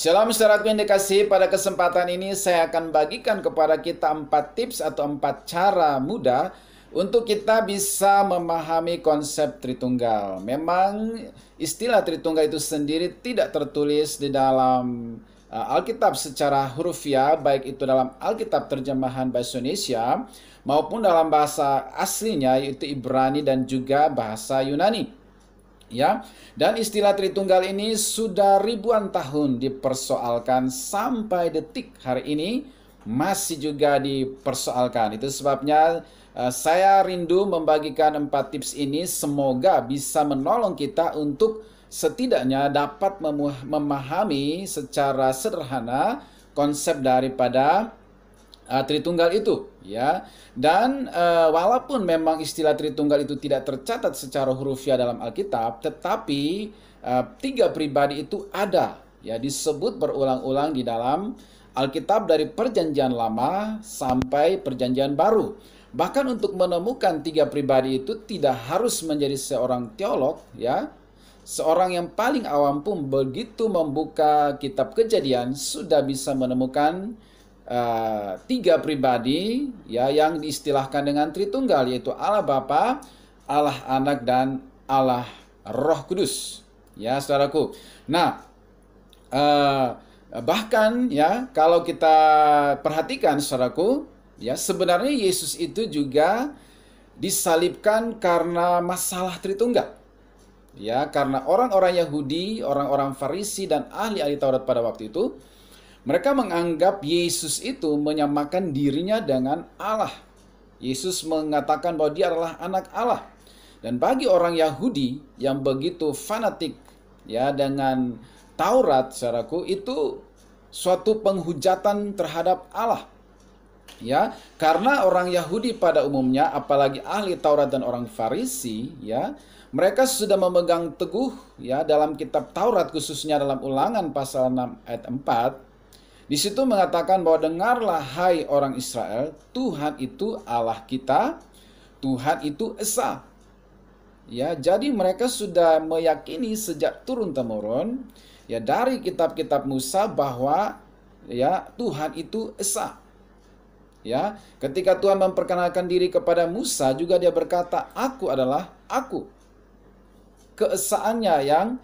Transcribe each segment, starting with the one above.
Shalom saudaraku yang dikasihi, pada kesempatan ini saya akan bagikan kepada kita 4 tips atau 4 cara mudah untuk kita bisa memahami konsep Tritunggal. Memang istilah Tritunggal itu sendiri tidak tertulis di dalam Alkitab secara hurufiah, baik itu dalam Alkitab terjemahan bahasa Indonesia maupun dalam bahasa aslinya yaitu Ibrani dan juga bahasa Yunani. Ya, dan istilah Tritunggal ini sudah ribuan tahun dipersoalkan sampai detik hari ini masih juga dipersoalkan. Itu sebabnya saya rindu membagikan 4 tips ini, semoga bisa menolong kita untuk setidaknya dapat memahami secara sederhana konsep daripada Tritunggal itu, ya. Dan walaupun memang istilah Tritunggal itu tidak tercatat secara hurufiah dalam Alkitab, tetapi 3 pribadi itu ada, ya, disebut berulang-ulang di dalam Alkitab dari Perjanjian Lama sampai Perjanjian Baru. Bahkan untuk menemukan 3 pribadi itu tidak harus menjadi seorang teolog, ya. Seorang yang paling awam pun begitu membuka kitab Kejadian sudah bisa menemukan 3 pribadi, ya, yang diistilahkan dengan Tritunggal, yaitu Allah Bapa, Allah Anak, dan Allah Roh Kudus, ya saudaraku. Nah, bahkan ya kalau kita perhatikan saudaraku, ya, sebenarnya Yesus itu juga disalibkan karena masalah Tritunggal. Ya, karena orang-orang Yahudi, orang-orang Farisi dan ahli-ahli Taurat pada waktu itu, mereka menganggap Yesus itu menyamakan dirinya dengan Allah. Yesus mengatakan bahwa dia adalah anak Allah. Dan bagi orang Yahudi yang begitu fanatik, ya, dengan Taurat, saudaraku, itu suatu penghujatan terhadap Allah. Ya, karena orang Yahudi pada umumnya, apalagi ahli Taurat dan orang Farisi, ya, mereka sudah memegang teguh, ya, dalam kitab Taurat, khususnya dalam Ulangan pasal 6 ayat 4. Di situ mengatakan bahwa dengarlah hai orang Israel, Tuhan itu Allah kita, Tuhan itu Esa. Ya, jadi mereka sudah meyakini sejak turun temurun, ya, dari kitab-kitab Musa bahwa, ya, Tuhan itu Esa. Ya, ketika Tuhan memperkenalkan diri kepada Musa juga dia berkata, aku adalah aku. Keesaannya yang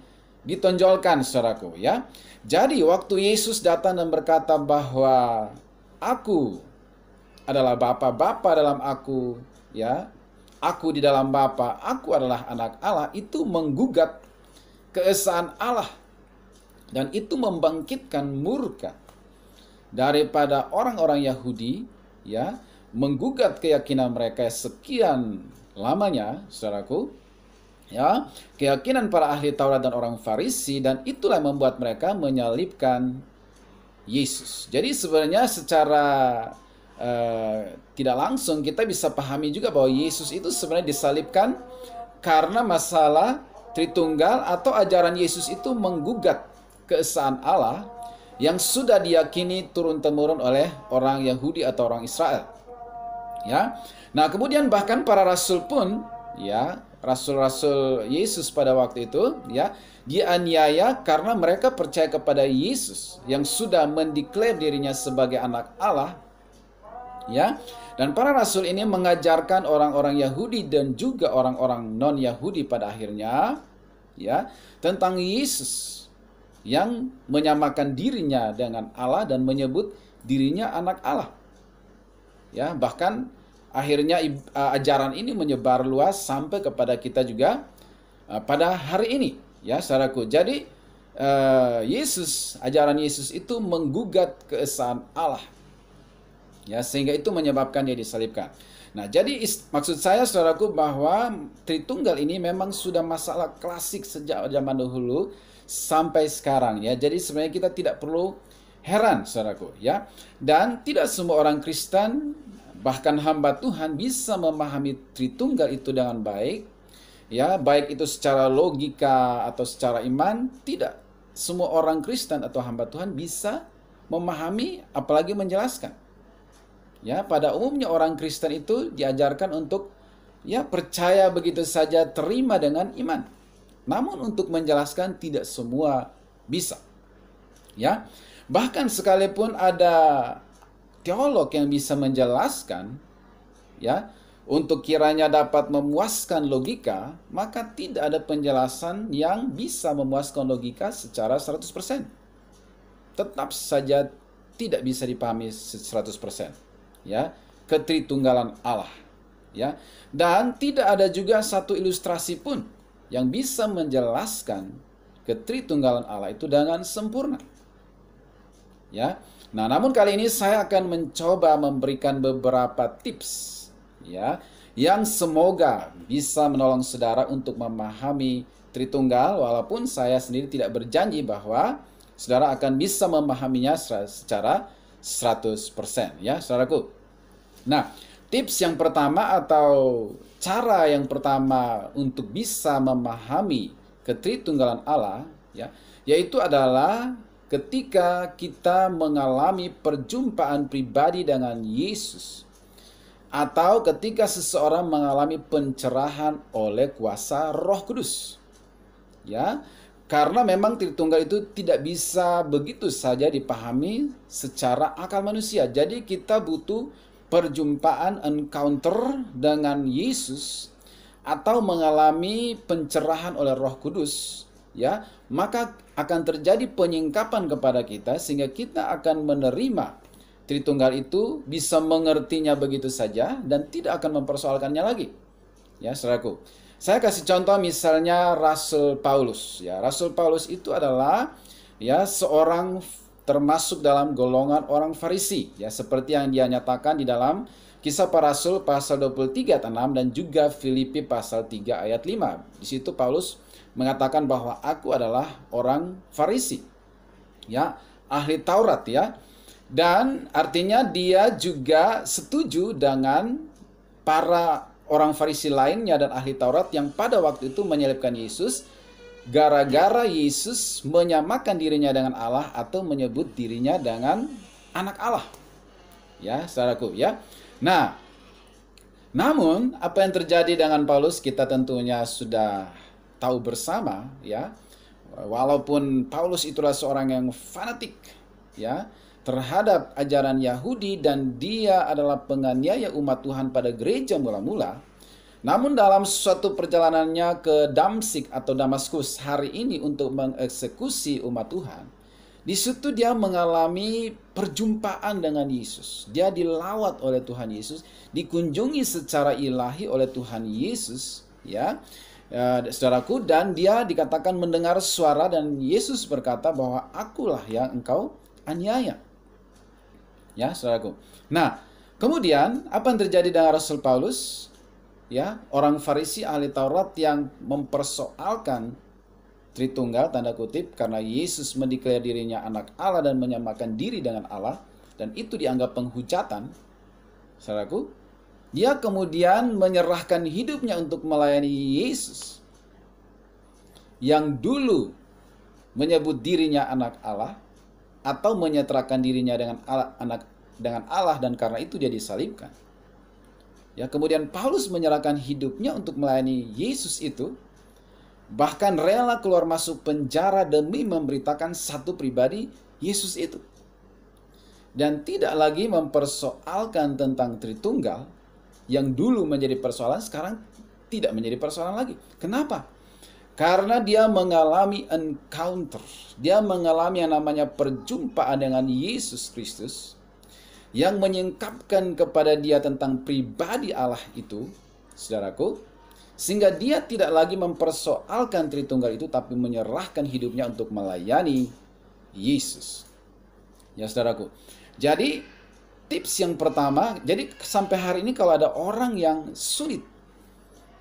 ditonjolkan, saudaraku, ya. Jadi waktu Yesus datang dan berkata bahwa aku adalah Bapa, Bapa dalam aku, ya, aku di dalam Bapa, aku adalah anak Allah, itu menggugat keesaan Allah. Dan itu membangkitkan murka daripada orang-orang Yahudi, ya, menggugat keyakinan mereka sekian lamanya, saudaraku. Ya, keyakinan para ahli Taurat dan orang Farisi, dan itulah yang membuat mereka menyalibkan Yesus. Jadi sebenarnya secara tidak langsung kita bisa pahami juga bahwa Yesus itu sebenarnya disalibkan karena masalah Tritunggal, atau ajaran Yesus itu menggugat keesaan Allah yang sudah diyakini turun-temurun oleh orang Yahudi atau orang Israel. Ya. Nah, kemudian bahkan para rasul pun, ya, rasul-rasul Yesus pada waktu itu, ya, dianiaya karena mereka percaya kepada Yesus yang sudah mendeklar dirinya sebagai anak Allah, ya. Dan para rasul ini mengajarkan orang-orang Yahudi dan juga orang-orang non-Yahudi pada akhirnya, ya, tentang Yesus yang menyamakan dirinya dengan Allah dan menyebut dirinya anak Allah. Ya, bahkan akhirnya ajaran ini menyebar luas sampai kepada kita juga pada hari ini, ya saudaraku. Jadi ajaran Yesus itu menggugat keesaan Allah, ya, sehingga itu menyebabkan dia disalibkan. Nah, jadi maksud saya saudaraku bahwa Tritunggal ini memang sudah masalah klasik sejak zaman dahulu sampai sekarang, ya. Jadi sebenarnya kita tidak perlu heran, saudaraku, ya. Dan tidak semua orang Kristen, bahkan hamba Tuhan, bisa memahami Tritunggal itu dengan baik, ya, baik itu secara logika atau secara iman. Tidak semua orang Kristen atau hamba Tuhan bisa memahami apalagi menjelaskan. Ya, pada umumnya orang Kristen itu diajarkan untuk, ya, percaya begitu saja, terima dengan iman. Namun untuk menjelaskan tidak semua bisa. Ya. Bahkan sekalipun ada teolog yang bisa menjelaskan, ya, untuk kiranya dapat memuaskan logika, maka tidak ada penjelasan yang bisa memuaskan logika secara 100%. Tetap saja tidak bisa dipahami 100%. Ya, ketritunggalan Allah. Ya. Dan tidak ada juga satu ilustrasi pun yang bisa menjelaskan ketritunggalan Allah itu dengan sempurna. Ya. Nah, namun kali ini saya akan mencoba memberikan beberapa tips, ya, yang semoga bisa menolong saudara untuk memahami Tritunggal, walaupun saya sendiri tidak berjanji bahwa saudara akan bisa memahaminya secara 100%, ya, saudaraku. Nah, tips yang pertama atau cara yang pertama untuk bisa memahami ketritunggalan Allah, ya, yaitu adalah ketika kita mengalami perjumpaan pribadi dengan Yesus, atau ketika seseorang mengalami pencerahan oleh kuasa Roh Kudus. Ya, karena memang Tritunggal itu tidak bisa begitu saja dipahami secara akal manusia. Jadi kita butuh perjumpaan, encounter dengan Yesus, atau mengalami pencerahan oleh Roh Kudus, ya, maka akan terjadi penyingkapan kepada kita sehingga kita akan menerima Tritunggal itu, bisa mengertinya begitu saja dan tidak akan mempersoalkannya lagi. Ya, saudaraku. Saya kasih contoh misalnya Rasul Paulus, ya. Rasul Paulus itu adalah, ya, seorang termasuk dalam golongan orang Farisi, ya, seperti yang dia nyatakan di dalam Kisah Para Rasul pasal 23 ayat 6 dan juga Filipi pasal 3 ayat 5. Di situ Paulus mengatakan bahwa aku adalah orang Farisi, ya, ahli Taurat, ya. Dan artinya dia juga setuju dengan para orang Farisi lainnya dan ahli Taurat yang pada waktu itu menyalibkan Yesus gara-gara Yesus menyamakan dirinya dengan Allah atau menyebut dirinya dengan anak Allah. Ya, saudaraku, ya. Nah, namun apa yang terjadi dengan Paulus kita tentunya sudah tahu bersama, ya. Walaupun Paulus itulah seorang yang fanatik, ya, terhadap ajaran Yahudi dan dia adalah penganiaya umat Tuhan pada gereja mula-mula. Namun dalam suatu perjalanannya ke Damsik atau Damaskus hari ini untuk mengeksekusi umat Tuhan, di situ dia mengalami perjumpaan dengan Yesus. Dia dilawat oleh Tuhan Yesus, dikunjungi secara ilahi oleh Tuhan Yesus, ya, saudaraku, dan dia dikatakan mendengar suara dan Yesus berkata bahwa akulah yang engkau aniaya. Ya, saudaraku. Nah, kemudian apa yang terjadi dengan Rasul Paulus? Ya, orang Farisi ahli Taurat yang mempersoalkan Tritunggal tanda kutip karena Yesus mendeklar dirinya anak Allah dan menyamakan diri dengan Allah dan itu dianggap penghujatan. Saudaraku, dia kemudian menyerahkan hidupnya untuk melayani Yesus yang dulu menyebut dirinya anak Allah, atau menyerahkan dirinya dengan Allah dan karena itu dia disalibkan. Ya, kemudian Paulus menyerahkan hidupnya untuk melayani Yesus itu, bahkan rela keluar masuk penjara demi memberitakan satu pribadi Yesus itu. Dan tidak lagi mempersoalkan tentang Tritunggal yang dulu menjadi persoalan, sekarang tidak menjadi persoalan lagi. Kenapa? Karena dia mengalami encounter, dia mengalami yang namanya perjumpaan dengan Yesus Kristus yang menyingkapkan kepada dia tentang pribadi Allah itu, saudaraku, sehingga dia tidak lagi mempersoalkan Tritunggal itu tapi menyerahkan hidupnya untuk melayani Yesus. Ya, saudaraku. Jadi tips yang pertama, jadi sampai hari ini kalau ada orang yang sulit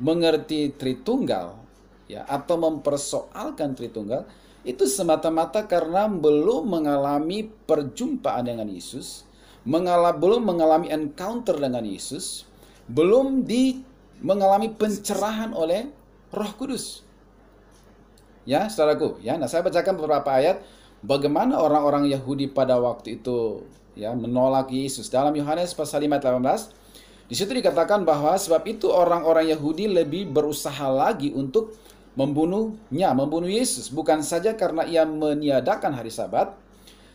mengerti Tritunggal, ya, atau mempersoalkan Tritunggal, itu semata-mata karena belum mengalami perjumpaan dengan Yesus, belum mengalami encounter dengan Yesus, belum mengalami pencerahan oleh Roh Kudus. Ya, saudaraku, ya. Nah, saya bacakan beberapa ayat bagaimana orang-orang Yahudi pada waktu itu, ya, menolak Yesus. Dalam Yohanes pasal 5 ayat 18, di situ dikatakan bahwa sebab itu orang-orang Yahudi lebih berusaha lagi untuk membunuh Yesus, bukan saja karena ia meniadakan hari Sabat,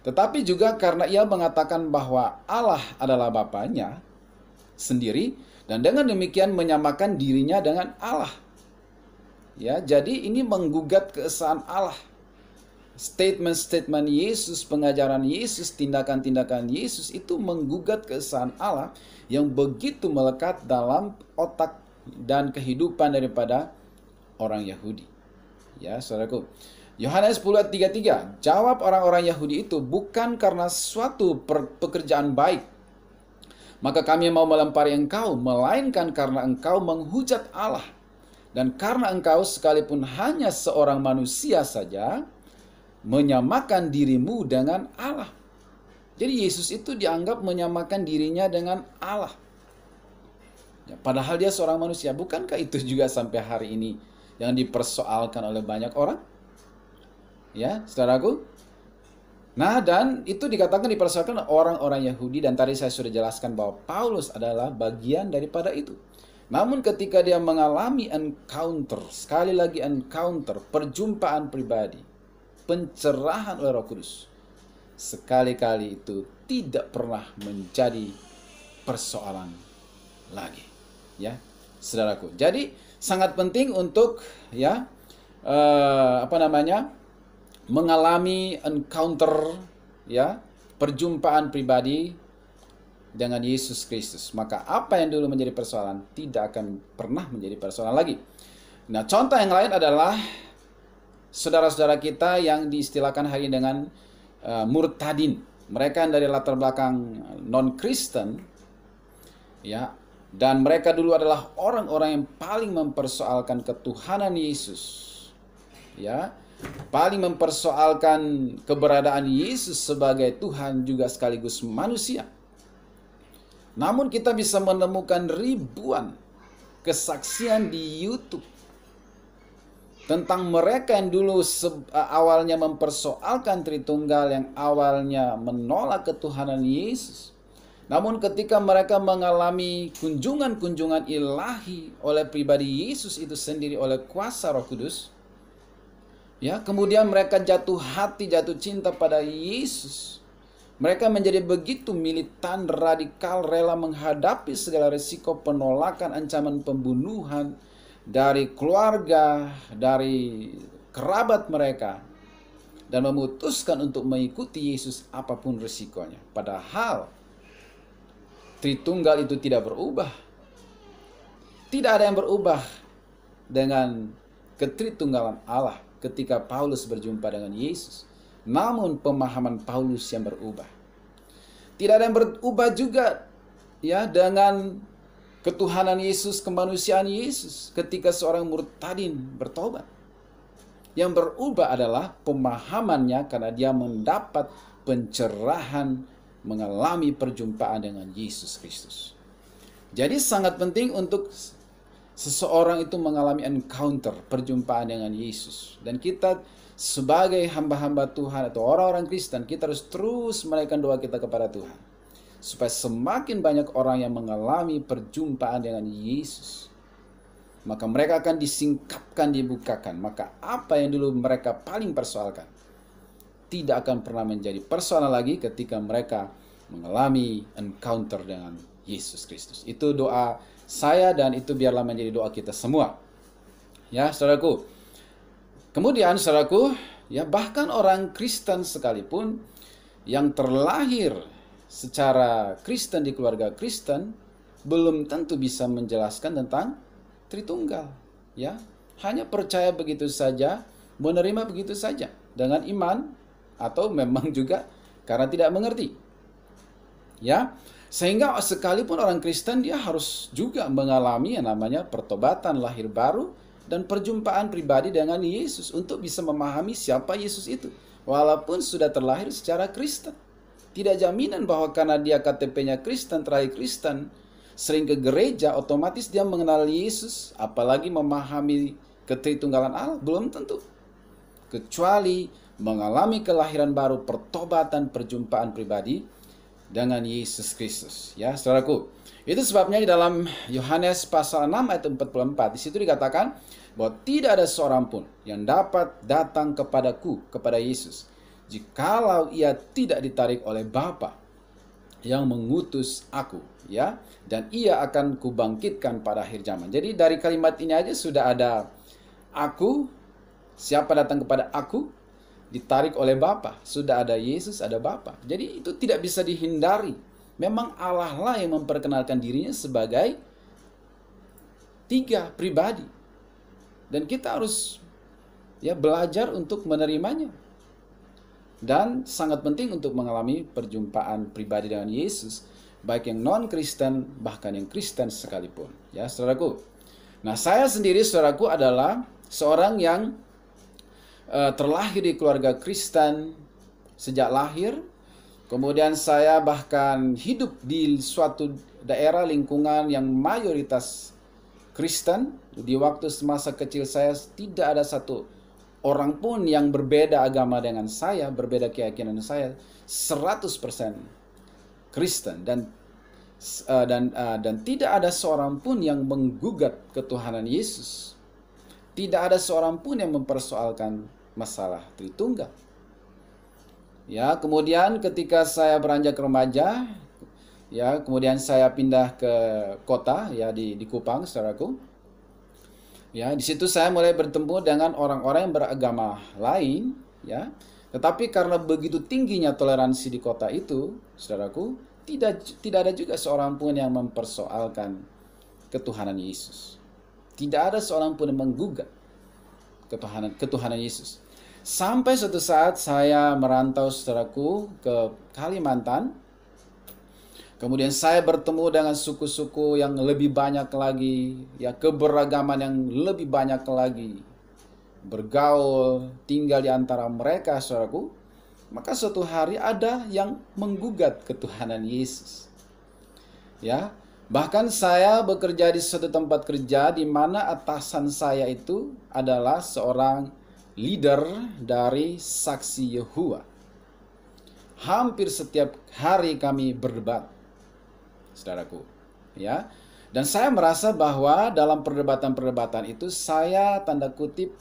tetapi juga karena ia mengatakan bahwa Allah adalah Bapanya sendiri, dan dengan demikian menyamakan dirinya dengan Allah. Ya, jadi ini menggugat keesaan Allah. Statement-statement Yesus, pengajaran Yesus, tindakan-tindakan Yesus itu menggugat keesaan Allah yang begitu melekat dalam otak dan kehidupan daripada orang Yahudi. Ya, saudaraku. Yohanes 10 ayat 33, jawab orang-orang Yahudi itu, bukan karena suatu pekerjaan baik maka kami mau melempari engkau, melainkan karena engkau menghujat Allah. Dan karena engkau sekalipun hanya seorang manusia saja, menyamakan dirimu dengan Allah. Jadi Yesus itu dianggap menyamakan dirinya dengan Allah. Ya, padahal dia seorang manusia. Bukankah itu juga sampai hari ini yang dipersoalkan oleh banyak orang? Ya, saudaraku. Nah, dan itu dikatakan dipersoalkan orang-orang Yahudi, dan tadi saya sudah jelaskan bahwa Paulus adalah bagian daripada itu. Namun ketika dia mengalami encounter, sekali lagi encounter, perjumpaan pribadi, pencerahan oleh Roh Kudus, sekali-kali itu tidak pernah menjadi persoalan lagi. Ya, saudaraku. Jadi sangat penting untuk mengalami encounter, ya, perjumpaan pribadi dengan Yesus Kristus. Maka apa yang dulu menjadi persoalan tidak akan pernah menjadi persoalan lagi. Nah, contoh yang lain adalah saudara-saudara kita yang diistilahkan hari ini dengan murtadin. Mereka yang dari latar belakang non-Kristen, ya, dan mereka dulu adalah orang-orang yang paling mempersoalkan ketuhanan Yesus, ya, paling mempersoalkan keberadaan Yesus sebagai Tuhan juga sekaligus manusia. Namun kita bisa menemukan ribuan kesaksian di YouTube tentang mereka yang dulu awalnya mempersoalkan Tritunggal, yang awalnya menolak ketuhanan Yesus. Namun ketika mereka mengalami kunjungan-kunjungan ilahi oleh pribadi Yesus itu sendiri, oleh kuasa Roh Kudus, ya, kemudian mereka jatuh hati, jatuh cinta pada Yesus. Mereka menjadi begitu militan, radikal, rela menghadapi segala risiko penolakan, ancaman pembunuhan dari keluarga, dari kerabat mereka, dan memutuskan untuk mengikuti Yesus apapun risikonya. Padahal Tritunggal itu tidak berubah. Tidak ada yang berubah dengan ketritunggalan Allah ketika Paulus berjumpa dengan Yesus. Namun pemahaman Paulus yang berubah. Tidak ada yang berubah juga, ya, dengan ketuhanan Yesus, kemanusiaan Yesus ketika seorang murtadin bertobat. Yang berubah adalah pemahamannya karena dia mendapat pencerahan, mengalami perjumpaan dengan Yesus Kristus. Jadi sangat penting untuk seseorang itu mengalami encounter, perjumpaan dengan Yesus. Dan kita sebagai hamba-hamba Tuhan atau orang-orang Kristen, kita harus terus menaikkan doa kita kepada Tuhan, supaya semakin banyak orang yang mengalami perjumpaan dengan Yesus, maka mereka akan disingkapkan, dibukakan. Maka apa yang dulu mereka paling persoalkan tidak akan pernah menjadi persoalan lagi ketika mereka mengalami encounter dengan Yesus Kristus. Itu doa saya, dan itu biarlah menjadi doa kita semua. Ya, saudaraku. Kemudian, saudaraku, ya, bahkan orang Kristen sekalipun yang terlahir secara Kristen di keluarga Kristen belum tentu bisa menjelaskan tentang Tritunggal. Ya, hanya percaya begitu saja, menerima begitu saja dengan iman, atau memang juga karena tidak mengerti. Ya, sehingga sekalipun orang Kristen, dia harus juga mengalami yang namanya pertobatan lahir baru dan perjumpaan pribadi dengan Yesus untuk bisa memahami siapa Yesus itu. Walaupun sudah terlahir secara Kristen, tidak jaminan bahwa karena dia KTP-nya Kristen, terakhir Kristen, sering ke gereja, otomatis dia mengenal Yesus, apalagi memahami ketritunggalan Allah, belum tentu. Kecuali mengalami kelahiran baru, pertobatan, perjumpaan pribadi dengan Yesus Kristus. Ya, saudaraku. Itu sebabnya di dalam Yohanes pasal 6 ayat 44, di situ dikatakan bahwa tidak ada seorang pun yang dapat datang kepadaku, kepada Yesus, jikalau ia tidak ditarik oleh Bapa yang mengutus aku, ya, dan ia akan kubangkitkan pada akhir zaman. Jadi dari kalimat ini aja sudah ada aku, siapa datang kepada aku, ditarik oleh Bapa. Sudah ada Yesus, ada Bapa. Jadi itu tidak bisa dihindari. Memang Allah lah yang memperkenalkan dirinya sebagai tiga pribadi. Dan kita harus belajar untuk menerimanya. Dan sangat penting untuk mengalami perjumpaan pribadi dengan Yesus, baik yang non-Kristen bahkan yang Kristen sekalipun. Ya, saudaraku. Nah, saya sendiri, saudaraku, adalah seorang yang terlahir di keluarga Kristen sejak lahir. Kemudian saya bahkan hidup di suatu daerah lingkungan yang mayoritas Kristen. Di waktu semasa kecil saya tidak ada satu orang pun yang berbeda agama dengan saya, berbeda keyakinan saya, 100% Kristen, dan tidak ada seorang pun yang menggugat ketuhanan Yesus. Tidak ada seorang pun yang mempersoalkan masalah Tritunggal. Ya, kemudian ketika saya beranjak remaja, ya, kemudian saya pindah ke kota, ya, di Kupang, saudaraku. Ya, di situ saya mulai bertemu dengan orang-orang yang beragama lain, ya. Tetapi karena begitu tingginya toleransi di kota itu, saudaraku, tidak ada juga seorang pun yang mempersoalkan ketuhanan Yesus. Tidak ada seorang pun yang menggugat ketuhanan Yesus. Sampai suatu saat saya merantau, saudaraku, ke Kalimantan. Kemudian saya bertemu dengan suku-suku yang lebih banyak lagi, ya, keberagaman yang lebih banyak lagi. Bergaul, tinggal di antara mereka, saudaraku. Maka suatu hari ada yang menggugat ketuhanan Yesus. Ya, bahkan saya bekerja di suatu tempat kerja di mana atasan saya itu adalah seorang leader dari Saksi Yehova. Hampir setiap hari kami berdebat, saudaraku, ya. Dan saya merasa bahwa dalam perdebatan-perdebatan itu saya tanda kutip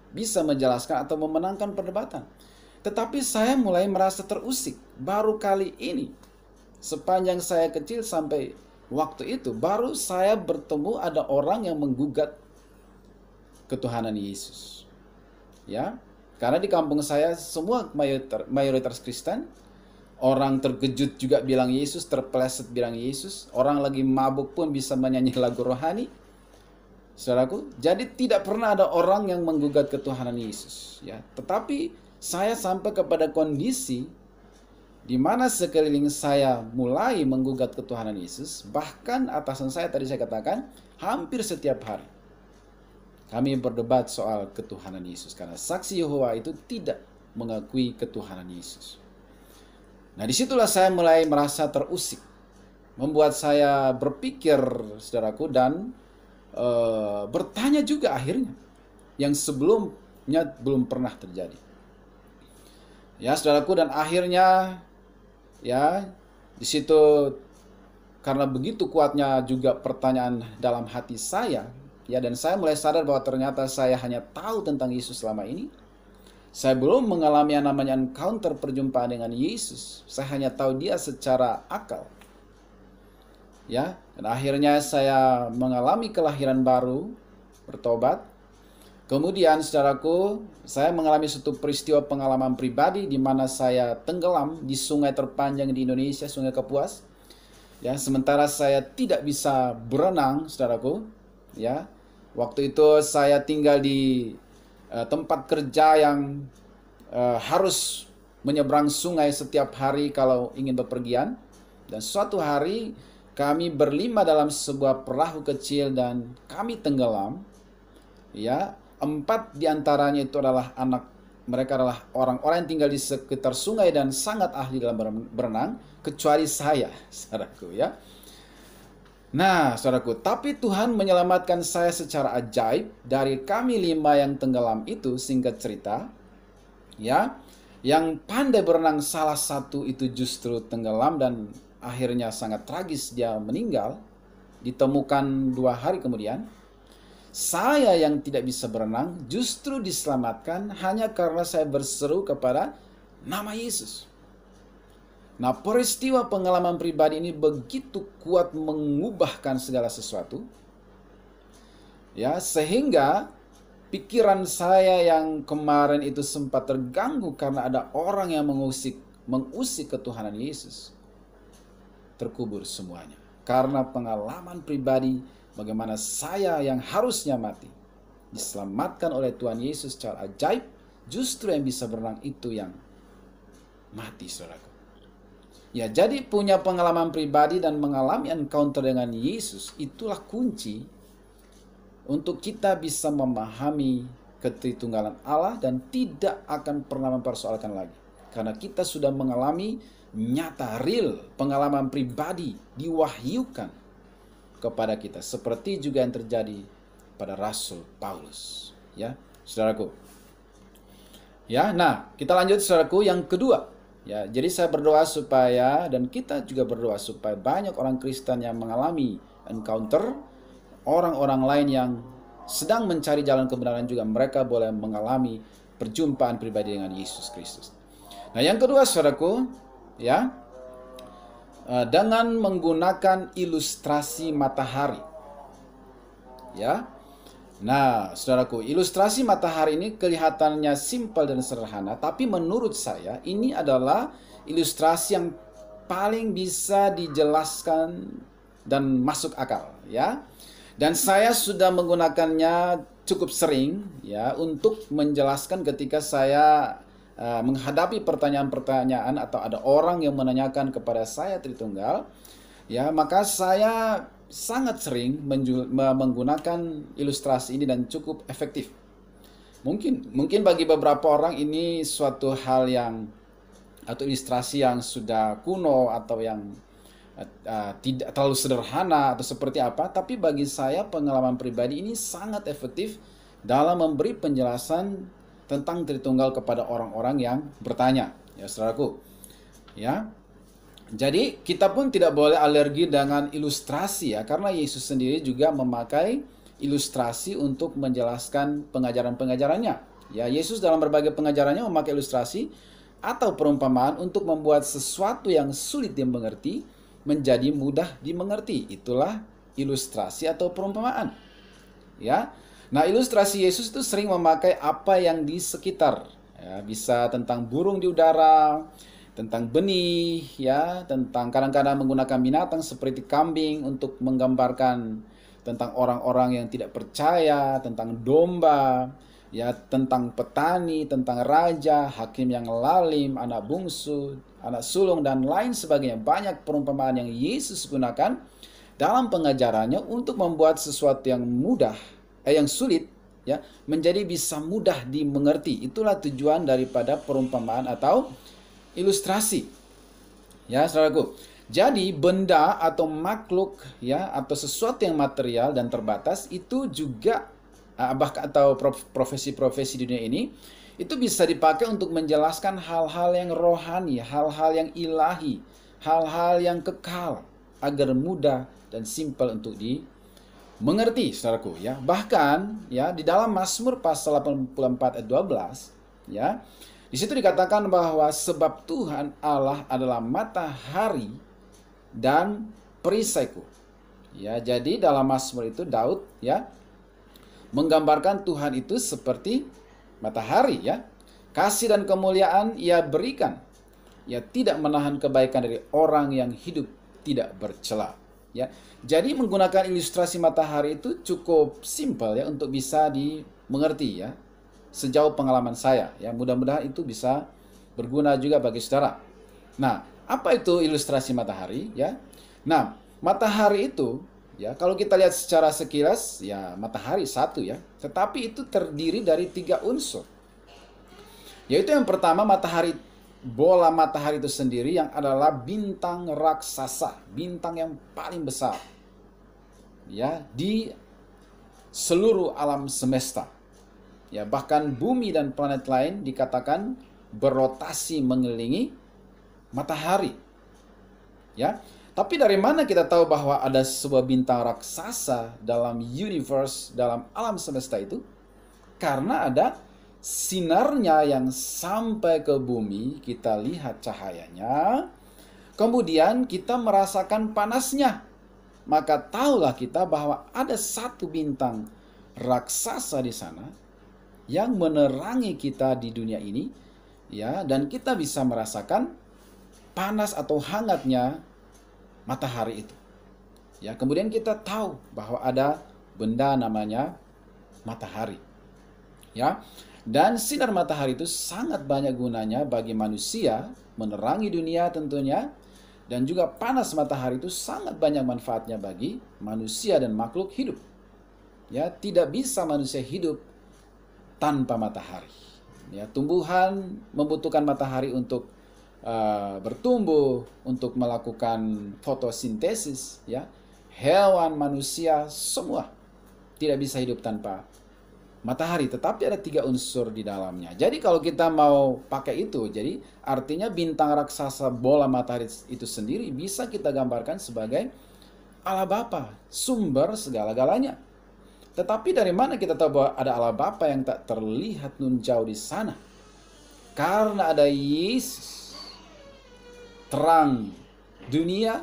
bisa menjelaskan atau memenangkan perdebatan. Tetapi saya mulai merasa terusik. Baru kali ini, sepanjang saya kecil sampai waktu itu, baru saya bertemu ada orang yang menggugat ketuhanan Yesus. Ya, karena di kampung saya semua mayoritas Kristen. Orang terkejut juga bilang Yesus, terpeleset bilang Yesus. Orang lagi mabuk pun bisa menyanyi lagu rohani, saudaraku. Jadi tidak pernah ada orang yang menggugat ketuhanan Yesus, ya. Tetapi saya sampai kepada kondisi di mana sekeliling saya mulai menggugat ketuhanan Yesus. Bahkan atasan saya, tadi saya katakan, hampir setiap hari kami berdebat soal ketuhanan Yesus, karena Saksi Yehova itu tidak mengakui ketuhanan Yesus. Nah, disitulah saya mulai merasa terusik, membuat saya berpikir, saudaraku, dan bertanya juga akhirnya, yang sebelumnya belum pernah terjadi. Ya, saudaraku, dan akhirnya, ya, di situ karena begitu kuatnya juga pertanyaan dalam hati saya, ya, dan saya mulai sadar bahwa ternyata saya hanya tahu tentang Yesus selama ini. Saya belum mengalami yang namanya encounter, perjumpaan dengan Yesus. Saya hanya tahu dia secara akal. Ya, dan akhirnya saya mengalami kelahiran baru, bertobat. Kemudian, saudaraku, saya mengalami suatu peristiwa pengalaman pribadi di mana saya tenggelam di sungai terpanjang di Indonesia, Sungai Kapuas. Ya, sementara saya tidak bisa berenang, saudaraku. Ya, waktu itu saya tinggal di tempat kerja yang harus menyeberang sungai setiap hari kalau ingin bepergian. Dan suatu hari kami berlima dalam sebuah perahu kecil dan kami tenggelam. Ya, 4 diantaranya itu adalah mereka adalah orang-orang yang tinggal di sekitar sungai dan sangat ahli dalam berenang, kecuali saya, saudaraku, ya. Nah, saudaraku, tapi Tuhan menyelamatkan saya secara ajaib dari kami 5 yang tenggelam itu. Singkat cerita, ya, yang pandai berenang salah satu itu justru tenggelam dan akhirnya sangat tragis, dia meninggal, ditemukan 2 hari kemudian. Saya yang tidak bisa berenang justru diselamatkan hanya karena saya berseru kepada nama Yesus. Nah, peristiwa pengalaman pribadi ini begitu kuat mengubahkan segala sesuatu, ya, sehingga pikiran saya yang kemarin itu sempat terganggu karena ada orang yang mengusik ketuhanan Yesus, terkubur semuanya. Karena pengalaman pribadi bagaimana saya yang harusnya mati diselamatkan oleh Tuhan Yesus secara ajaib, justru yang bisa berenang itu yang mati, saudaraku. Ya, jadi punya pengalaman pribadi dan mengalami encounter dengan Yesus, itulah kunci untuk kita bisa memahami ketritunggalan Allah dan tidak akan pernah mempersoalkan lagi. Karena kita sudah mengalami nyata, real, pengalaman pribadi diwahyukan kepada kita. Seperti juga yang terjadi pada Rasul Paulus. Ya, saudaraku. Ya, nah kita lanjut, saudaraku, yang kedua. Ya, jadi saya berdoa supaya, dan kita juga berdoa supaya banyak orang Kristen yang mengalami encounter, orang-orang lain yang sedang mencari jalan kebenaran juga mereka boleh mengalami perjumpaan pribadi dengan Yesus Kristus. Nah, yang kedua, saudaraku, ya, dengan menggunakan ilustrasi matahari. Ya. Nah, saudaraku, ilustrasi matahari ini kelihatannya simpel dan sederhana, tapi menurut saya ini adalah ilustrasi yang paling bisa dijelaskan dan masuk akal, ya. Dan saya sudah menggunakannya cukup sering, ya, untuk menjelaskan ketika saya menghadapi pertanyaan-pertanyaan atau ada orang yang menanyakan kepada saya Tritunggal, ya, maka saya sangat sering menggunakan ilustrasi ini dan cukup efektif. Mungkin bagi beberapa orang ini suatu hal yang atau ilustrasi yang sudah kuno atau yang tidak terlalu sederhana atau seperti apa, tapi bagi saya pengalaman pribadi ini sangat efektif dalam memberi penjelasan tentang Tritunggal kepada orang-orang yang bertanya, ya, saudaraku. Ya. Jadi kita pun tidak boleh alergi dengan ilustrasi, ya, karena Yesus sendiri juga memakai ilustrasi untuk menjelaskan pengajaran-pengajarannya. Ya, Yesus dalam berbagai pengajarannya memakai ilustrasi atau perumpamaan untuk membuat sesuatu yang sulit dimengerti menjadi mudah dimengerti. Itulah ilustrasi atau perumpamaan. Ya. Nah, ilustrasi Yesus itu sering memakai apa yang di sekitar. Ya, bisa tentang burung di udara, tentang benih, ya, tentang kadang-kadang menggunakan binatang seperti kambing untuk menggambarkan tentang orang-orang yang tidak percaya, tentang domba, ya, tentang petani, tentang raja, hakim yang lalim, anak bungsu, anak sulung, dan lain sebagainya. Banyak perumpamaan yang Yesus gunakan dalam pengajarannya untuk membuat sesuatu yang yang sulit, ya, menjadi bisa mudah dimengerti. Itulah tujuan daripada perumpamaan atau ilustrasi. Ya, saudaraku. Jadi benda atau makhluk, ya, atau sesuatu yang material dan terbatas itu juga bahkan atau profesi-profesi di dunia ini itu bisa dipakai untuk menjelaskan hal-hal yang rohani, hal-hal yang ilahi, hal-hal yang kekal agar mudah dan simpel untuk dimengerti, saudaraku, ya. Bahkan, ya, di dalam Mazmur pasal 84 ayat 12, ya, di situ dikatakan bahwa sebab Tuhan Allah adalah matahari dan perisaiku. Ya, jadi dalam Mazmur itu Daud, ya, menggambarkan Tuhan itu seperti matahari, ya. Kasih dan kemuliaan Ia berikan. Ia tidak menahan kebaikan dari orang yang hidup tidak bercela. Ya. Jadi menggunakan ilustrasi matahari itu cukup simpel, ya, untuk bisa dimengerti, ya. Sejauh pengalaman saya, ya, mudah-mudahan itu bisa berguna juga bagi saudara. Nah, apa itu ilustrasi matahari, ya? Nah, matahari itu, ya, kalau kita lihat secara sekilas, ya, matahari satu, ya, tetapi itu terdiri dari 3 unsur. Yaitu yang pertama, bola matahari itu sendiri yang adalah bintang raksasa, bintang yang paling besar, ya, di seluruh alam semesta. Ya, bahkan bumi dan planet lain dikatakan berotasi mengelilingi matahari. Ya. Tapi dari mana kita tahu bahwa ada sebuah bintang raksasa dalam universe, dalam alam semesta itu? Karena ada sinarnya yang sampai ke bumi, kita lihat cahayanya, kemudian kita merasakan panasnya. Maka tahulah kita bahwa ada satu bintang raksasa di sana yang menerangi kita di dunia ini, ya, dan kita bisa merasakan panas atau hangatnya matahari itu. Ya, kemudian kita tahu bahwa ada benda namanya matahari. Ya. Dan sinar matahari itu sangat banyak gunanya bagi manusia, menerangi dunia tentunya, dan juga panas matahari itu sangat banyak manfaatnya bagi manusia dan makhluk hidup. Ya, tidak bisa manusia hidup tanpa matahari. Ya, tumbuhan membutuhkan matahari untuk bertumbuh, untuk melakukan fotosintesis, ya. Hewan, manusia, semua tidak bisa hidup tanpa matahari, tetapi ada 3 unsur di dalamnya. Jadi kalau kita mau pakai itu, jadi artinya bintang raksasa bola matahari itu sendiri bisa kita gambarkan sebagai Allah Bapa, sumber segala-galanya. Tetapi dari mana kita tahu bahwa ada Allah Bapa yang tak terlihat nun jauh di sana? Karena ada Yesus, terang dunia,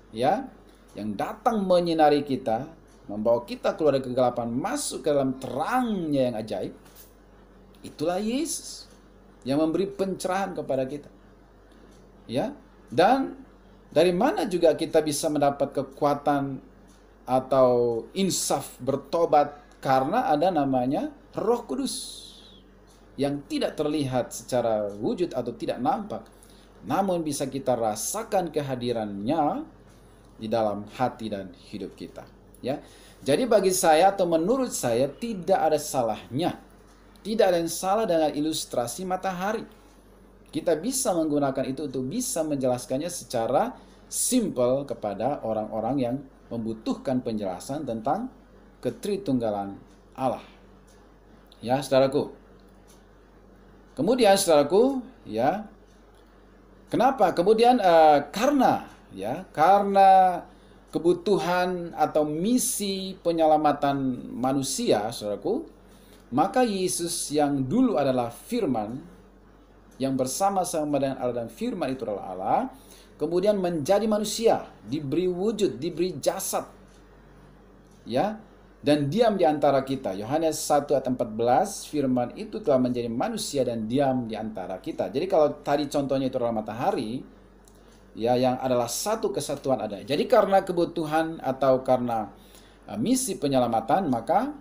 ya, yang datang menyinari kita, membawa kita keluar dari kegelapan masuk ke dalam terangnya yang ajaib. Itulah Yesus yang memberi pencerahan kepada kita. Ya, dan dari mana juga kita bisa mendapat kekuatan atau insaf bertobat? Karena ada namanya Roh Kudus yang tidak terlihat secara wujud atau tidak nampak, namun bisa kita rasakan kehadirannya di dalam hati dan hidup kita. Ya, jadi bagi saya atau menurut saya tidak ada salahnya, tidak ada yang salah dengan ilustrasi matahari. Kita bisa menggunakan itu untuk bisa menjelaskannya secara simple kepada orang-orang yang membutuhkan penjelasan tentang ketritunggalan Allah. Ya, saudaraku. Kemudian saudaraku, ya, kenapa? Kemudian karena kebutuhan atau misi penyelamatan manusia, saudaraku, maka Yesus yang dulu adalah firman, yang bersama-sama dengan Allah dan firman itu adalah Allah, kemudian menjadi manusia, diberi wujud, diberi jasad, ya, dan diam di antara kita. Yohanes 1 ayat 14, firman itu telah menjadi manusia dan diam di antara kita. Jadi kalau tadi contohnya itu adalah matahari, ya, yang adalah satu kesatuan ada. Jadi karena kebutuhan atau karena misi penyelamatan, maka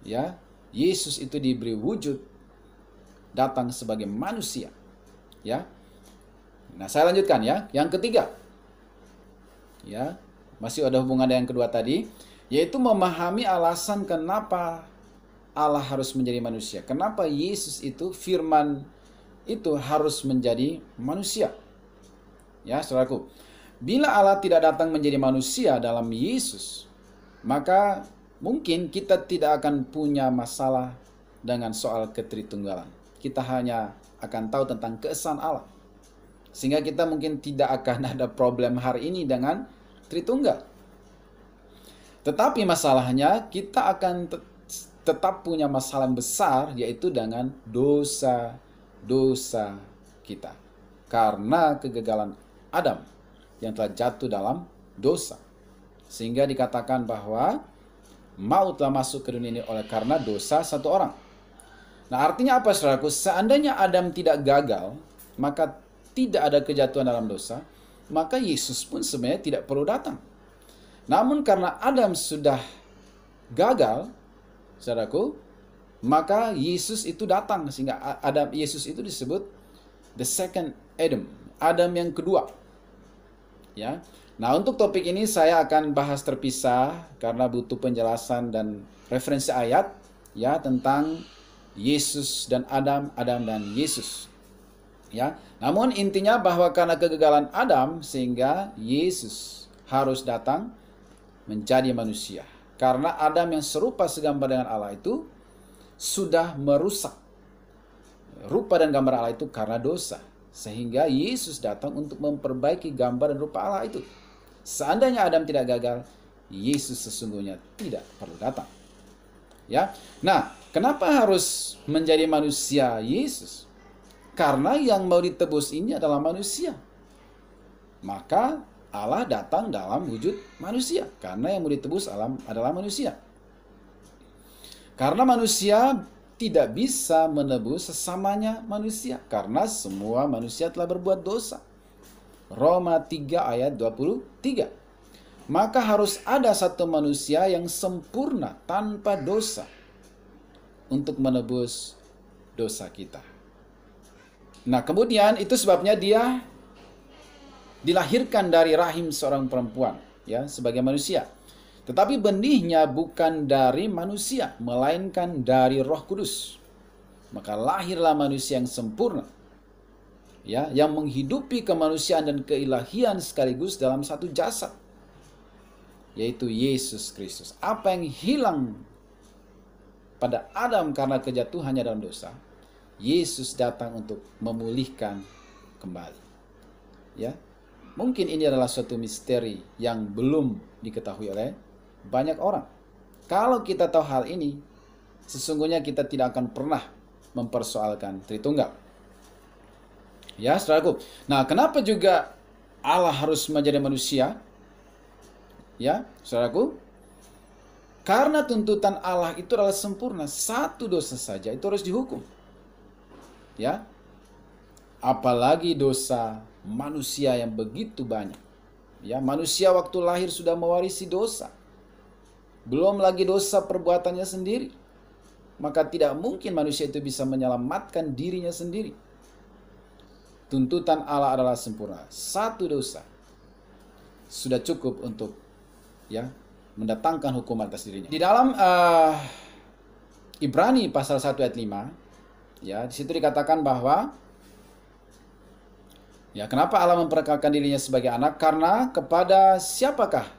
ya Yesus itu diberi wujud, datang sebagai manusia. Ya. Nah, saya lanjutkan ya. Yang ketiga. Ya, masih ada hubungan dengan yang kedua tadi, yaitu memahami alasan kenapa Allah harus menjadi manusia. Kenapa Yesus itu, firman itu harus menjadi manusia. Ya, saudaraku, bila Allah tidak datang menjadi manusia dalam Yesus, maka mungkin kita tidak akan punya masalah dengan soal ketritunggalan. Kita hanya akan tahu tentang keesaan Allah. Sehingga kita mungkin tidak akan ada problem hari ini dengan Tritunggal. Tetapi masalahnya kita akan tetap punya masalah yang besar, yaitu dengan dosa-dosa kita. Karena kegagalan Adam yang telah jatuh dalam dosa. Sehingga dikatakan bahwa maut telah masuk ke dunia ini oleh karena dosa satu orang. Nah, artinya apa, saudaraku? Seandainya Adam tidak gagal, maka tidak ada kejatuhan dalam dosa, maka Yesus pun sebenarnya tidak perlu datang. Namun karena Adam sudah gagal, saudaraku, maka Yesus itu datang, sehingga Yesus itu disebut the second Adam, Adam yang kedua. Ya. Nah, untuk topik ini saya akan bahas terpisah karena butuh penjelasan dan referensi ayat, ya, tentang Yesus dan Adam, Adam dan Yesus. Ya. Namun intinya bahwa karena kegagalan Adam sehingga Yesus harus datang menjadi manusia. Karena Adam yang serupa segambar dengan Allah itu sudah merusak rupa dan gambar Allah itu karena dosa. Sehingga Yesus datang untuk memperbaiki gambar dan rupa Allah itu. Seandainya Adam tidak gagal, Yesus sesungguhnya tidak perlu datang. Ya. Nah, Kenapa harus menjadi manusia Yesus? Karena yang mau ditebus ini adalah manusia. Maka Allah datang dalam wujud manusia. Karena yang mau ditebus adalah manusia. Karena manusia tidak bisa menebus sesamanya manusia. Karena semua manusia telah berbuat dosa. Roma 3 ayat 23. Maka harus ada satu manusia yang sempurna tanpa dosa untuk menebus dosa kita. Nah, kemudian itu sebabnya dia dilahirkan dari rahim seorang perempuan, ya, sebagai manusia. Tetapi benihnya bukan dari manusia, melainkan dari Roh Kudus. Maka lahirlah manusia yang sempurna, ya, yang menghidupi kemanusiaan dan keilahian sekaligus dalam satu jasad, yaitu Yesus Kristus. Apa yang hilang pada Adam karena kejatuhannya dalam dosa, Yesus datang untuk memulihkan kembali. Ya, mungkin ini adalah suatu misteri yang belum diketahui oleh banyak orang. Kalau kita tahu hal ini, sesungguhnya kita tidak akan pernah mempersoalkan Tritunggal. Ya, saudaraku. Nah, kenapa juga Allah harus menjadi manusia? Ya, saudaraku. Karena tuntutan Allah itu adalah sempurna. Satu dosa saja itu harus dihukum. Ya. Apalagi dosa manusia yang begitu banyak. Ya, manusia waktu lahir sudah mewarisi dosa. Belum lagi dosa perbuatannya sendiri. Maka tidak mungkin manusia itu bisa menyelamatkan dirinya sendiri. Tuntutan Allah adalah sempurna. Satu dosa sudah cukup untuk, ya, mendatangkan hukuman atas dirinya. Di dalam Ibrani pasal 1 ayat 5, ya, di situ dikatakan bahwa, ya, kenapa Allah memperkenalkan dirinya sebagai anak? Karena kepada siapakah,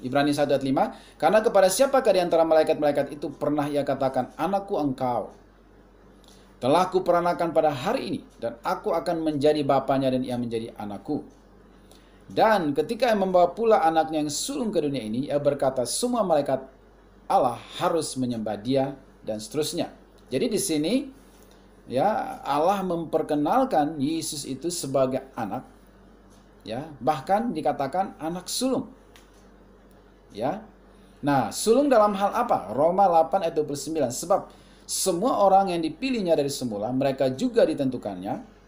Ibrani 1 ayat 5, karena kepada siapakah di antara malaikat-malaikat itu pernah ia katakan, anakku engkau, telah kuperanakan pada hari ini, dan aku akan menjadi bapanya dan ia menjadi anakku. Dan ketika ia membawa pula anaknya yang sulung ke dunia ini, ia berkata, semua malaikat Allah harus menyembah dia, dan seterusnya. Jadi di sini, ya, Allah memperkenalkan Yesus itu sebagai anak, ya, bahkan dikatakan anak sulung. Ya. Nah, sulung dalam hal apa? Roma 8 ayat 29. Sebab semua orang yang dipilihnya dari semula, mereka juga ditentukannya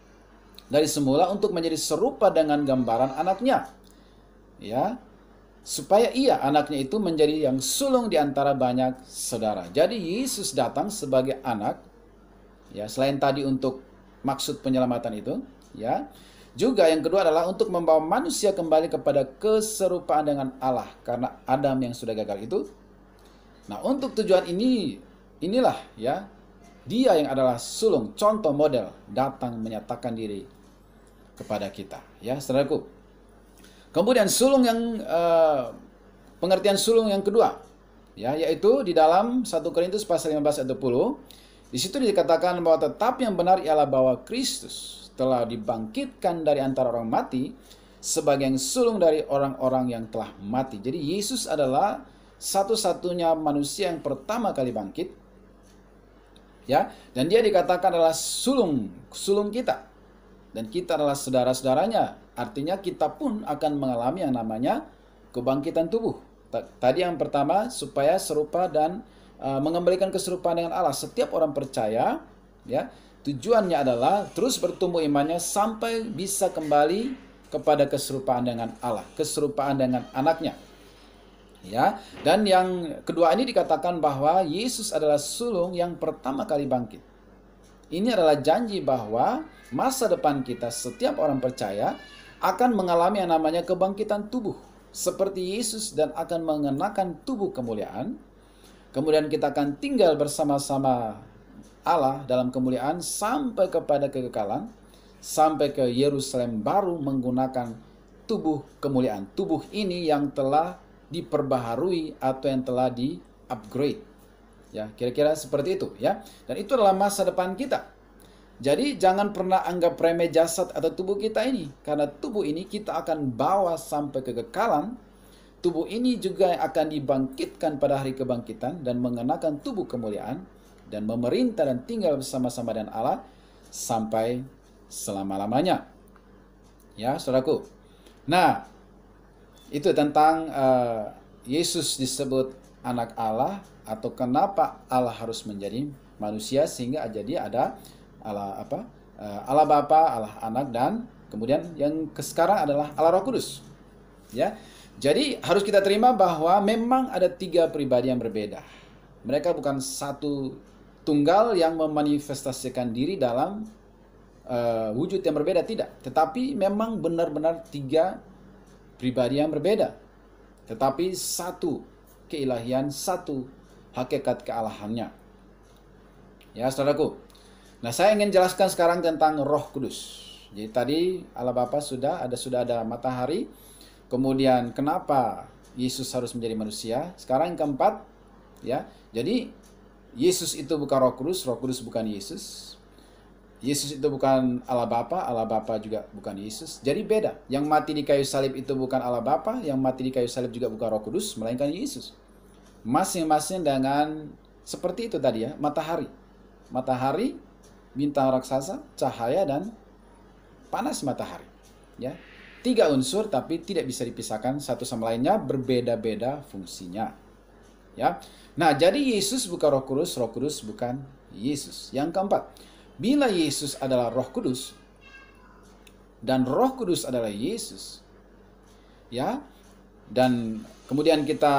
dari semula untuk menjadi serupa dengan gambaran anaknya, ya, supaya ia, anaknya itu, menjadi yang sulung di antara banyak saudara. Jadi Yesus datang sebagai anak, ya, selain tadi untuk maksud penyelamatan itu, ya, juga yang kedua adalah untuk membawa manusia kembali kepada keserupaan dengan Allah karena Adam yang sudah gagal itu. Nah, untuk tujuan inilah, ya, dia yang adalah sulung, contoh model, datang menyatakan diri kepada kita, ya, saudaraku. Kemudian sulung yang pengertian sulung yang kedua, ya, yaitu di dalam 1 Korintus pasal 15 ayat 20. Di situ dikatakan bahwa tetapi yang benar ialah bahwa Kristus telah dibangkitkan dari antara orang mati sebagai yang sulung dari orang-orang yang telah mati. Jadi Yesus adalah satu-satunya manusia yang pertama kali bangkit, ya, dan dia dikatakan adalah sulung kita. Dan kita adalah saudara-saudaranya. Artinya kita pun akan mengalami yang namanya kebangkitan tubuh. Tadi yang pertama, supaya serupa dan mengembalikan keserupaan dengan Allah. Setiap orang percaya, ya, tujuannya adalah terus bertumbuh imannya sampai bisa kembali kepada keserupaan dengan Allah, keserupaan dengan anaknya. Ya, dan yang kedua ini dikatakan bahwa Yesus adalah sulung yang pertama kali bangkit. Ini adalah janji bahwa masa depan kita, setiap orang percaya, akan mengalami yang namanya kebangkitan tubuh. Seperti Yesus, dan akan mengenakan tubuh kemuliaan. Kemudian kita akan tinggal bersama-sama Allah dalam kemuliaan sampai kepada kekekalan. Sampai ke Yerusalem baru menggunakan tubuh kemuliaan. Tubuh ini yang telah diperbaharui atau yang telah di-upgrade. Ya, kira-kira seperti itu, ya. Dan itu adalah masa depan kita. Jadi jangan pernah anggap remeh jasad atau tubuh kita ini, karena tubuh ini kita akan bawa sampai kekekalan. Tubuh ini juga akan dibangkitkan pada hari kebangkitan dan mengenakan tubuh kemuliaan, dan memerintah dan tinggal bersama-sama dengan Allah sampai selama-lamanya. Ya, saudaraku. Nah, itu tentang Yesus disebut anak Allah, atau kenapa Allah harus menjadi manusia sehingga jadi ada Allah Allah Bapa, Allah Anak, dan kemudian yang sekarang adalah Allah Roh Kudus. Ya. Jadi harus kita terima bahwa memang ada 3 pribadi yang berbeda. Mereka bukan satu tunggal yang memanifestasikan diri dalam wujud yang berbeda, tidak. Tetapi memang benar-benar 3 pribadi yang berbeda. Tetapi satu keilahian, satu hakikat kealahannya. Ya, saudaraku. Nah, saya ingin jelaskan sekarang tentang Roh Kudus. Jadi tadi Allah Bapa sudah ada matahari. Kemudian kenapa Yesus harus menjadi manusia? Sekarang yang keempat, ya. Jadi Yesus itu bukan Roh Kudus bukan Yesus. Yesus itu bukan Allah Bapa juga bukan Yesus. Jadi beda. Yang mati di kayu salib itu bukan Allah Bapa, yang mati di kayu salib juga bukan Roh Kudus, melainkan Yesus. Masing-masing dengan seperti itu tadi ya, matahari. Matahari, bintang raksasa, cahaya, dan panas matahari. Ya. 3 unsur tapi tidak bisa dipisahkan satu sama lainnya, berbeda-beda fungsinya. Ya. Nah, jadi Yesus bukan Roh Kudus bukan Yesus. Yang keempat, bila Yesus adalah Roh Kudus dan Roh Kudus adalah Yesus, ya, dan kemudian kita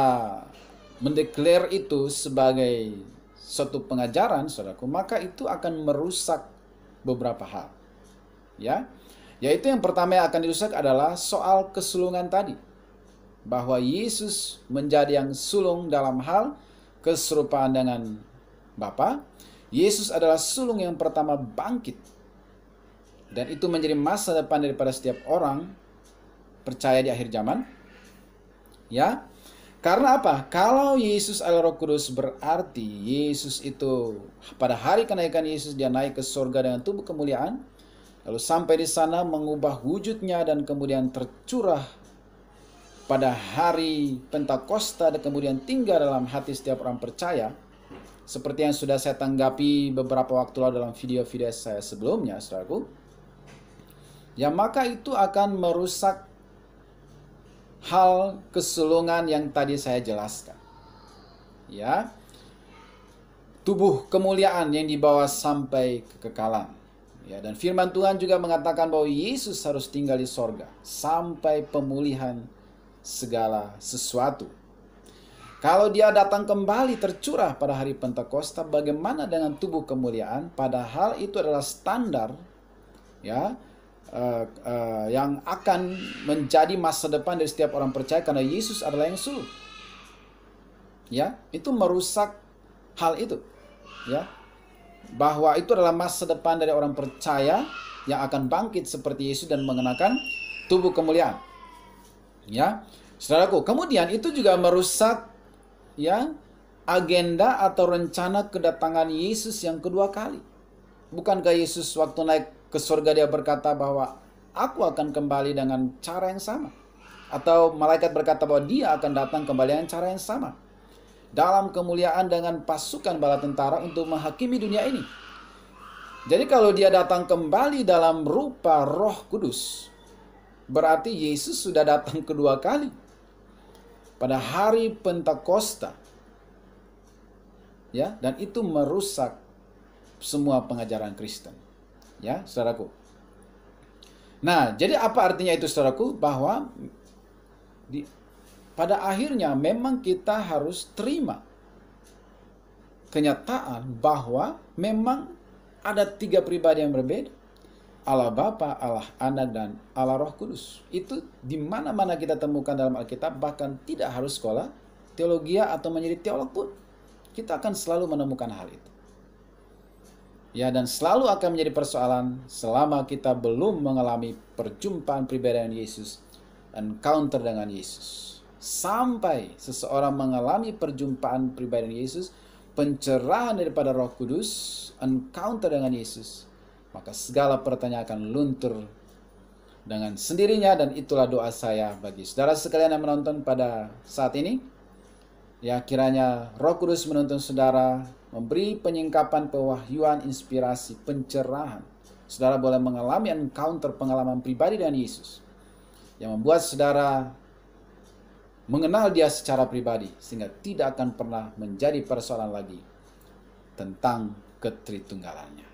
mendeklar itu sebagai suatu pengajaran, saudaraku, maka itu akan merusak beberapa hal. Ya. Yaitu yang pertama yang akan dirusak adalah soal kesulungan tadi. Bahwa Yesus menjadi yang sulung dalam hal keserupaan dengan Bapa. Yesus adalah sulung yang pertama bangkit. Dan itu menjadi masa depan daripada setiap orang percaya di akhir zaman. Ya. Karena apa? Kalau Yesus adalah Roh Kudus, berarti Yesus itu pada hari kenaikan Yesus dia naik ke surga dengan tubuh kemuliaan. Lalu sampai di sana mengubah wujudnya dan kemudian tercurah pada hari Pentakosta dan kemudian tinggal dalam hati setiap orang percaya. Seperti yang sudah saya tanggapi beberapa waktu lalu dalam video-video saya sebelumnya, saudaraku. Ya, maka itu akan merusak hal kesulungan yang tadi saya jelaskan. Ya. Tubuh kemuliaan yang dibawa sampai kekekalan. Ya, dan firman Tuhan juga mengatakan bahwa Yesus harus tinggal di sorga sampai pemulihan segala sesuatu. Kalau dia datang kembali tercurah pada hari Pentakosta, bagaimana dengan tubuh kemuliaan? Padahal itu adalah standar, ya, yang akan menjadi masa depan dari setiap orang percaya karena Yesus adalah yang sulung. Ya, itu merusak hal itu. Ya. Bahwa itu adalah masa depan dari orang percaya yang akan bangkit seperti Yesus dan mengenakan tubuh kemuliaan. Ya, saudaraku, kemudian itu juga merusak ya agenda atau rencana kedatangan Yesus yang kedua kali. Bukankah Yesus waktu naik ke surga dia berkata bahwa aku akan kembali dengan cara yang sama? Atau malaikat berkata bahwa dia akan datang kembali dengan cara yang sama. Dalam kemuliaan dengan pasukan bala tentara untuk menghakimi dunia ini. Jadi kalau dia datang kembali dalam rupa Roh Kudus, berarti Yesus sudah datang kedua kali. Pada hari Pentakosta. Ya, dan itu merusak semua pengajaran Kristen. Ya, saudaraku. Nah, jadi apa artinya itu, saudaraku? Bahwa pada akhirnya memang kita harus terima kenyataan bahwa memang ada 3 pribadi yang berbeda. Allah Bapa, Allah Anak, dan Allah Roh Kudus. Itu di mana-mana kita temukan dalam Alkitab, bahkan tidak harus sekolah teologi atau menjadi teolog pun. Kita akan selalu menemukan hal itu. Ya, dan selalu akan menjadi persoalan selama kita belum mengalami perjumpaan pribadi dengan Yesus, encounter dengan Yesus. Sampai seseorang mengalami perjumpaan pribadi dengan Yesus, pencerahan daripada Roh Kudus, encounter dengan Yesus, maka segala pertanyaan akan luntur dengan sendirinya. Dan itulah doa saya bagi saudara sekalian yang menonton pada saat ini. Ya, kiranya Roh Kudus menuntun saudara memberi penyingkapan, pewahyuan, inspirasi, pencerahan. Saudara boleh mengalami encounter pengalaman pribadi dengan Yesus yang membuat saudara mengenal Dia secara pribadi, sehingga tidak akan pernah menjadi persoalan lagi tentang ketritunggalannya.